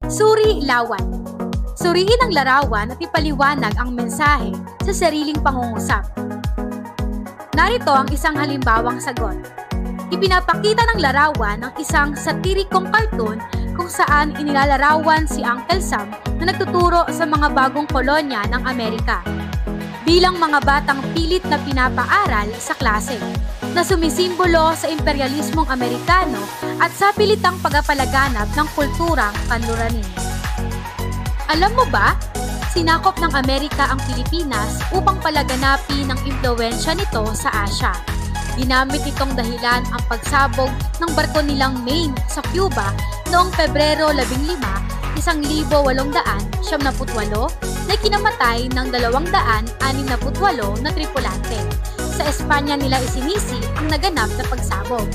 Suri-lawan. Suriin ang larawan at ipaliwanag ang mensahe sa sariling pangungusap. Narito ang isang halimbawang sagot. Ipinapakita ng larawan ng isang satirikong cartoon kung saan inilalarawan si Uncle Sam na nagtuturo sa mga bagong kolonya ng Amerika. Bilang mga batang pilit na pinapaaral sa klase, na sumisimbolo sa imperialismong Amerikano at sa pilitang pagpapalaganap ng kulturang kanluranin. Alam mo ba, sinakop ng Amerika ang Pilipinas upang palaganapin ang impluwensya nito sa Asya. Ginamit itong dahilan ang pagsabog ng barko nilang Maine sa Cuba noong Pebrero 15, 1878 na kinamatay ng 268 na tripulante. Sa Espanya nila isinisi ang naganap na pagsabog.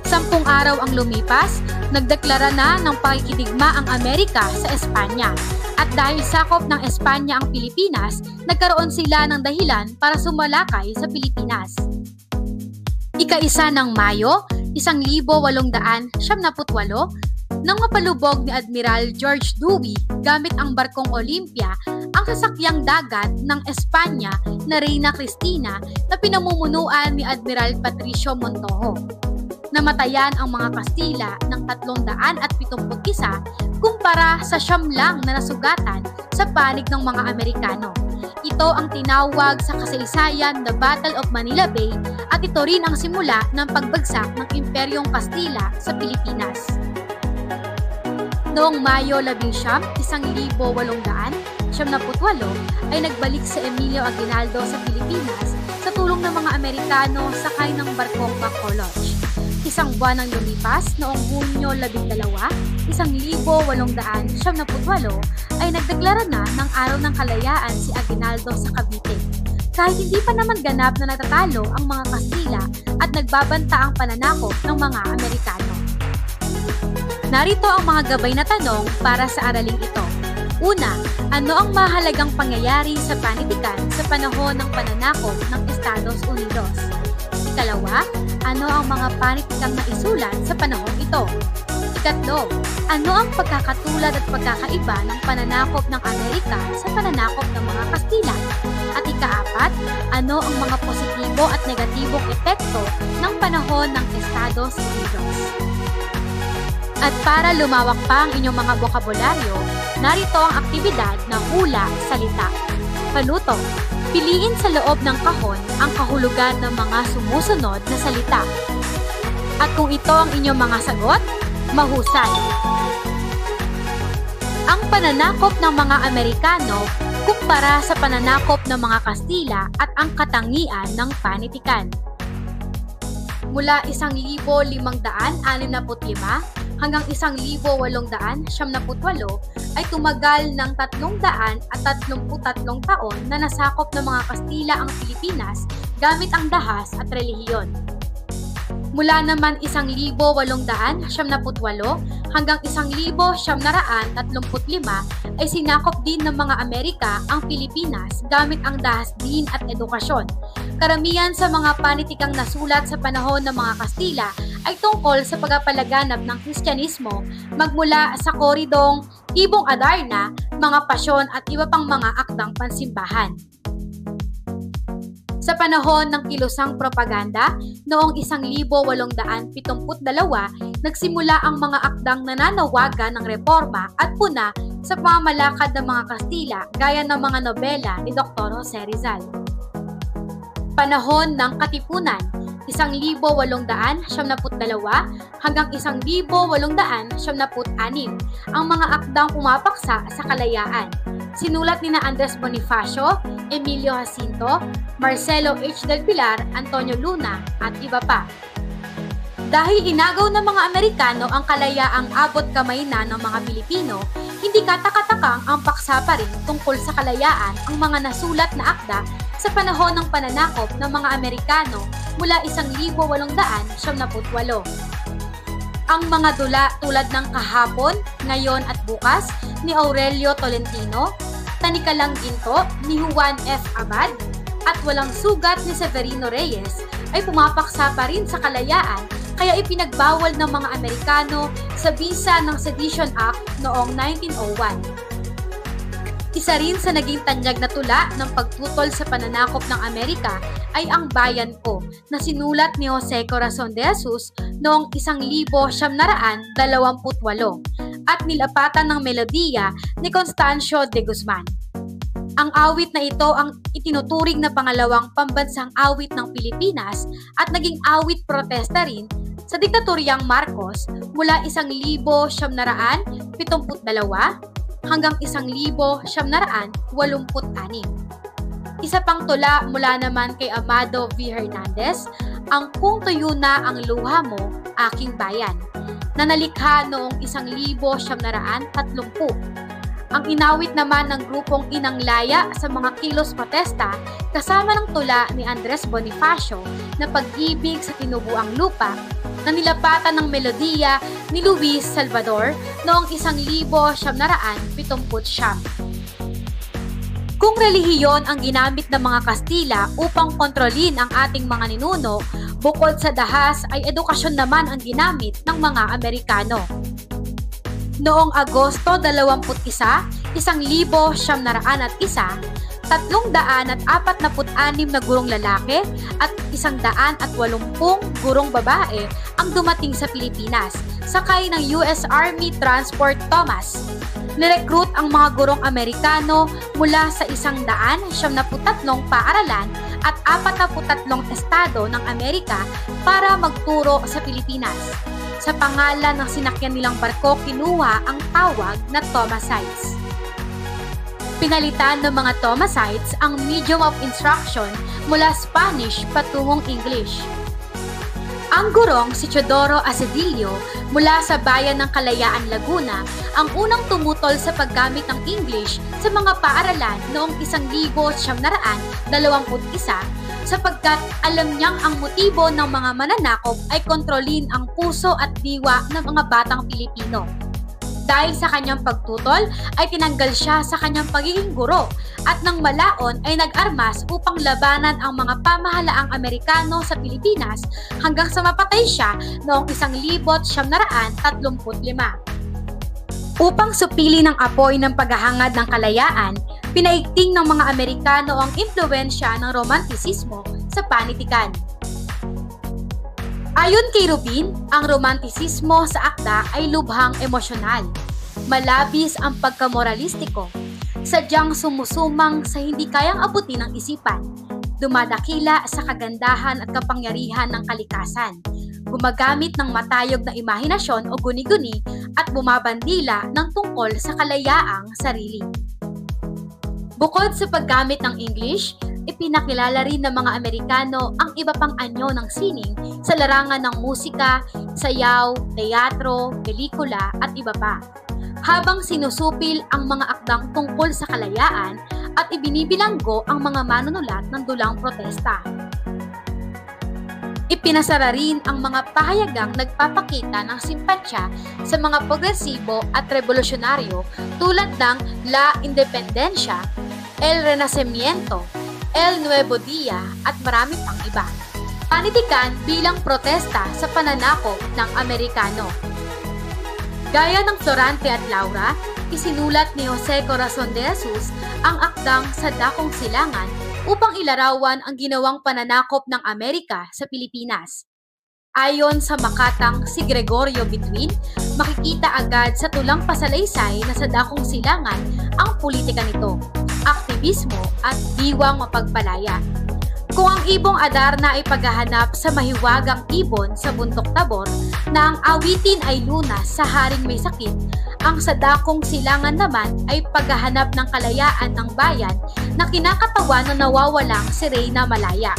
10 araw ang lumipas, nagdeklara na ng pakikidigma ang Amerika sa Espanya. At dahil sakop ng Espanya ang Pilipinas, nagkaroon sila ng dahilan para sumalakay sa Pilipinas. Ika-1 ng Mayo, 1878, nang mapalubog ni Admiral George Dewey gamit ang barkong Olympia ang sasakyang dagat ng Espanya na Reina Cristina na pinamumunuan ni Admiral Patricio Montojo. Namatayan ang mga Kastila ng 371 kumpara sa 9 lang na nasugatan sa panig ng mga Amerikano. Ito ang tinawag sa kasaysayan na Battle of Manila Bay at ito rin ang simula ng pagbagsak ng Imperyong Kastila sa Pilipinas. Noong Mayo 11, 1878 ay nagbalik si Emilio Aguinaldo sa Pilipinas sa tulong ng mga Amerikano sakay ng barkong Bacolod. Isang buwan ang lumipas, noong Hunyo 12, 1878 ay nagdeklara na ng Araw ng Kalayaan si Aguinaldo sa Cavite. Kahit hindi pa naman ganap na natatalo ang mga Kastila at nagbabanta ang pananakop ng mga Amerikano. Narito ang mga gabay na tanong para sa araling ito. Una, ano ang mahalagang pangyayari sa panitikan sa panahon ng pananakop ng Estados Unidos? Ikalawa, ano ang mga panitikang naisulat sa panahon ito? Ikatlo, ano ang pagkakatulad at pagkakaiba ng pananakop ng Amerika sa pananakop ng mga Kastila? At ikaapat, ano ang mga positibo at negatibong epekto ng panahon ng Estados Unidos? At para lumawak pa ang inyong mga bokabularyo, narito ang aktibidad na hula-salita. Panuto, piliin sa loob ng kahon ang kahulugan ng mga sumusunod na salita. At kung ito ang inyong mga sagot, mahusay. Ang pananakop ng mga Amerikano kumpara sa pananakop ng mga Kastila at ang katangian ng panitikan. Mula 1,565 hanggang 1,878 ay tumagal ng 333 taon na nasakop ng mga Kastila ang Pilipinas gamit ang dahas at relihiyon. Mula naman 1,878 hanggang 1,935 ay sinakop din ng mga Amerika ang Pilipinas gamit ang dahas din at edukasyon. Karamihan sa mga panitikang nasulat sa panahon ng mga Kastila ay tungkol sa pagpapalaganap ng Kristyanismo magmula sa koridong Ibong Adarna, mga pasyon at iba pang mga akdang pansimbahan. Sa panahon ng kilusang propaganda, noong 1872, nagsimula ang mga akdang nananawagan ng reforma at puna sa pamamalakad ng mga Kastila gaya ng mga nobela ni Dr. Jose Rizal. Panahon ng Katipunan, 1872 hanggang 1876 ang mga akdang pumapaksa sa kalayaan. Sinulat ni Andres Bonifacio, Emilio Jacinto, Marcelo H. del Pilar, Antonio Luna at iba pa. Dahil inagaw ng mga Amerikano ang kalayaang abot kamay na ng mga Pilipino, hindi katakatakang ang paksa pa rin tungkol sa kalayaan ang mga nasulat na akda sa panahon ng pananakop ng mga Amerikano mula 1878. Ang mga dula tulad ng Kahapon, Ngayon at Bukas ni Aurelio Tolentino, Tanikalang Ginto ni Juan F. Abad at Walang Sugat ni Severino Reyes ay pumapaksa pa rin sa kalayaan kaya ipinagbawal ng mga Amerikano sa bisa ng Sedition Act noong 1901. Isa rin sa naging tanyag na tula ng pagtutol sa pananakop ng Amerika ay Ang Bayan Ko na sinulat ni Jose Corazon de Jesus noong 1928 at nilapatan ng melodiya ni Constancio de Guzman. Ang awit na ito ang itinuturing na pangalawang pambansang awit ng Pilipinas at naging awit protesta rin sa diktatoryang Marcos mula 1972 hanggang 1986. Isa pang tula mula naman kay Amado V. Hernandez, ang Kung Tuyo Na Ang Luha Mo, Aking Bayan, na nalikha noong 1930. Ang inawit naman ng grupong Inang Laya sa mga kilos protesta kasama ng tula ni Andres Bonifacio na Pag-ibig sa Tinubuang Lupa na nilapatan ng melodiya ni Luis Salvador noong 1979. Kung relihiyon ang ginamit ng mga Kastila upang kontrolin ang ating mga ninuno, bukod sa dahas ay edukasyon naman ang ginamit ng mga Amerikano. Noong Agosto 21, 1901, 346 na gurong lalaki at 180 gurong babae ang dumating sa Pilipinas, sakay ng US Army Transport Thomas. Nirecruit ang mga gurong Amerikano mula sa 173 paaralan at 43 estado ng Amerika para magturo sa Pilipinas. Sa pangalan ng sinakyan nilang barko, kinuha ang tawag na Thomasites. Pinalitan ng mga Thomasites ang medium of instruction mula Spanish patungong English. Ang gurong si Teodoro Acedillo mula sa bayan ng Kalayaan, Laguna, ang unang tumutol sa paggamit ng English sa mga paaralan noong 1921 sapagkat alam niyang ang motibo ng mga mananakop ay kontrolin ang puso at diwa ng mga batang Pilipino. Dahil sa kanyang pagtutol ay tinanggal siya sa kanyang pagiging guro at nang malaon ay nag-armas upang labanan ang mga pamahalaang Amerikano sa Pilipinas hanggang sa mapatay siya noong 1935. Upang supili ng apoy ng paghahangad ng kalayaan, pinaigting ng mga Amerikano ang impluwensya ng romantisismo sa panitikan. Ayon kay Rubin, ang romantisismo sa akda ay lubhang emosyonal. Malabis ang pagkamoralistiko, sadyang sumusumang sa hindi kayang abutin ng isipan, dumadakila sa kagandahan at kapangyarihan ng kalikasan, gumagamit ng matayog na imahinasyon o guni-guni at bumabandila ng tungkol sa kalayaang sarili. Bukod sa paggamit ng English, ipinakilala rin ng mga Amerikano ang iba pang anyo ng sining sa larangan ng musika, sayaw, teatro, pelikula at iba pa, habang sinusupil ang mga akdang tungkol sa kalayaan at ibinibilanggo ang mga manunulat ng dulang protesta. Ipinasara rin ang mga pahayagang nagpapakita ng simpatsya sa mga progresibo at revolusyonaryo tulad ng La Independencia, El Renacimiento, El Nuevo Dia at marami pang iba. Panitikan bilang protesta sa pananakop ng Amerikano. Gaya ng Florante at Laura, isinulat ni Jose Corazon de Jesus ang akdang Sa Dakong Silangan upang ilarawan ang ginawang pananakop ng Amerika sa Pilipinas. Ayon sa makatang si Gregorio Bituin, makikita agad sa tulang pasalaysay na sa Dakong Silangan ang politika nito, aktivismo at diwang mapagpalaya. Kung ang ibong Adarna ay paghahanap sa mahiwagang ibon sa bundok Tabor na ang awitin ay lunas sa haring may sakit, ang sa Dakong Silangan naman ay paghahanap ng kalayaan ng bayan na kinakatawan na nawawalang si Reyna Malaya.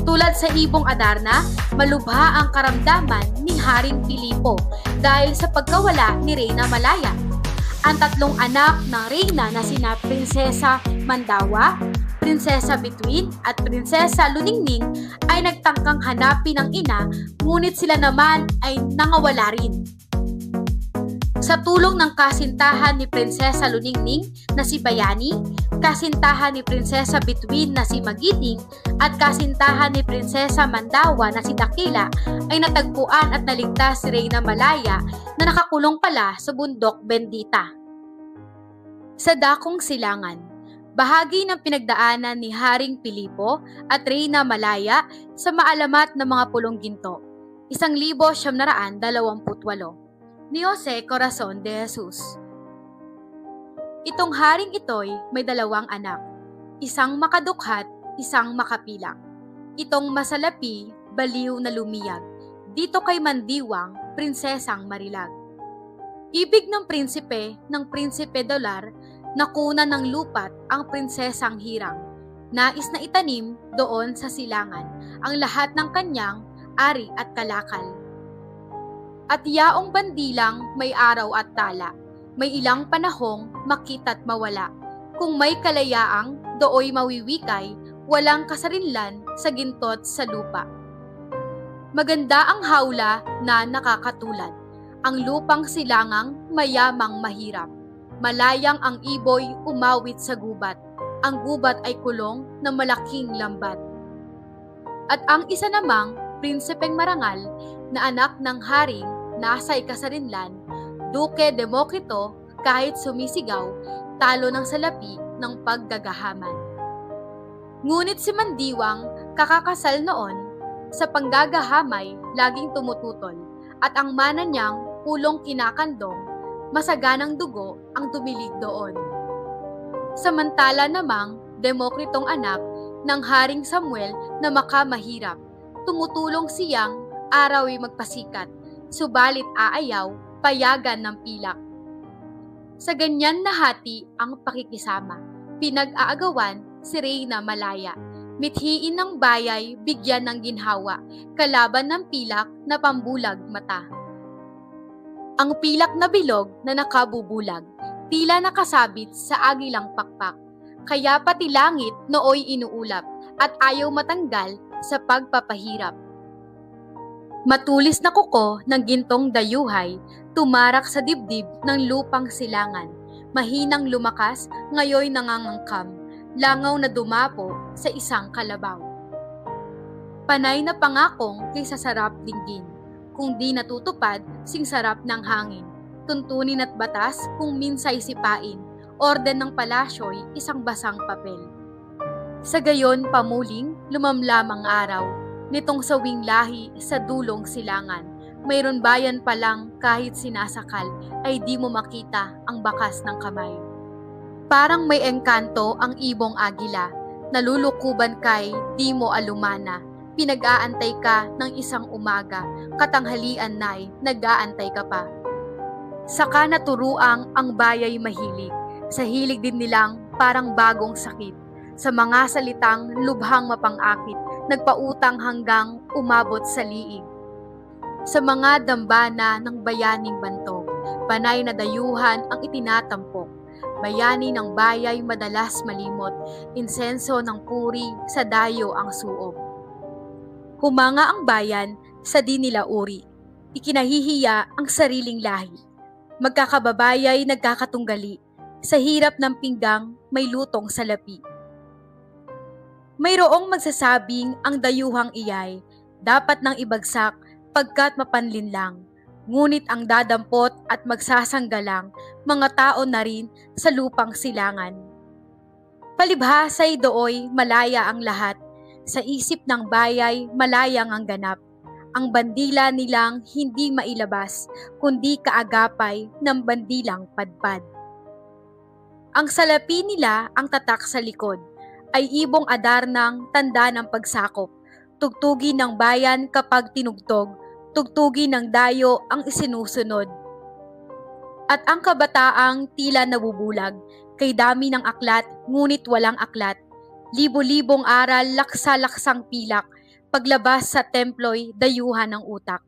Tulad sa ibong Adarna, malubha ang karamdaman ni Haring Pilipo dahil sa pagkawala ni Reyna Malaya. Ang tatlong anak ng Reyna na sina Prinsesa Mandawa, Prinsesa Bituin at Prinsesa Luningning ay nagtangkang hanapin ng ina, ngunit sila naman ay nangawala rin. Sa tulong ng kasintahan ni Prinsesa Luningning na si Bayani, kasintahan ni Prinsesa Bituin na si Magiting at kasintahan ni Prinsesa Mandawa na si Dakila ay natagpuan at naligtas si Reyna Malaya na nakakulong pala sa bundok Bendita. Sa dakong silangan, bahagi ng pinagdaanan ni Haring Pilipo at Reyna Malaya sa maalamat na mga pulong ginto, 1928 ni Jose Corazon de Jesus. Itong haring ito'y may dalawang anak, isang makadukhat, isang makapilang. Itong masalapi, baliw na lumiyag, dito kay Mandiwang, prinsesang Marilag. Ibig ng prinsipe Dolar, nakuna ng lupat ang prinsesang Hirang. Nais na itanim doon sa silangan ang lahat ng kanyang ari at kalakal. At yaong bandilang may araw at tala, may ilang panahong makita't mawala. Kung may kalayaang dooy mawiwikay, walang kasarinlan sa gintot sa lupa. Maganda ang hawla na nakakatulad, ang lupang silangang mayamang mahirap. Malayang ang iboy umawit sa gubat, ang gubat ay kulong na malaking lambat. At ang isa namang prinsipeng marangal na anak ng haring nasa'y kasarinlan, Duke Demokrito, kahit sumisigaw, talo ng salapi ng paggagahaman. Ngunit si Mandiwang, kakakasal noon, sa panggagahamay laging tumututol, at ang mana niyang pulong kinakandong, masaganang dugo ang tumilig doon. Samantala namang Demokritong anak ng Haring Samuel na makamahirap, tumutulong siyang araw'y magpasikat, subalit aayaw, payagan ng pilak. Sa ganyan na hati ang pakikisama, pinag-aagawan si Reyna Malaya, mithiin ng bayay bigyan ng ginhawa, kalaban ng pilak na pambulag mata. Ang pilak na bilog na nakabubulag, tila nakasabit sa agilang pakpak, kaya pati langit nooy inuulap at ayaw matanggal sa pagpapahirap. Matulis na kuko ng gintong dayuhay, tumarak sa dibdib ng lupang silangan. Mahinang lumakas, ngayoy nangangangkam, langaw na dumapo sa isang kalabaw. Panay na pangakong kaysa sarap dinggin, kung di natutupad, sing sarap ng hangin. Tuntunin at batas kung minsay sipain, orden ng palasyo'y isang basang papel. Sa gayon pamuling, lumamlam ang araw, nitong sawing lahi sa dulong silangan. Mayroon bayan pa lang kahit sinasakal ay di mo makita ang bakas ng kamay. Parang may engkanto ang ibong agila, nalulukuban kay di mo alumana. Pinag-aantay ka ng isang umaga, katanghalian na'y nag-aantay ka pa. Saka naturuang ang bayay mahilig, sa hilig din nilang parang bagong sakit. Sa mga salitang lubhang mapang-akit, nagpautang hanggang umabot sa liig. Sa mga dambana ng bayaning bantog, panay na dayuhan ang itinatampok. Bayani ng bayay madalas malimot, insenso ng puri sa dayo ang suob. Humanga ang bayan sa di nila uri, ikinahihiya ang sariling lahi. Magkakababayay nagkakatunggali, sa hirap ng pinggang may lutong salapi. Mayroong magsasabing ang dayuhang iyay dapat nang ibagsak pagkat mapanlin lang. Ngunit ang dadampot at magsasanggalang mga tao na rin sa lupang silangan. Palibhasay dooy malaya ang lahat, sa isip ng bayay malayang ang ganap. Ang bandila nilang hindi mailabas, kundi kaagapay ng bandilang padpad. Ang salapi nila ang tatak sa likod, ay ibong adar ng tanda ng pagsakop. Tugtugin ng bayan kapag tinugtog, tugtugin ng dayo ang isinusunod. At ang kabataang tila nabubulag, kay dami ng aklat, ngunit walang aklat. Libo-libong aral, laksa-laksang pilak, paglabas sa templo'y dayuhan ng utak.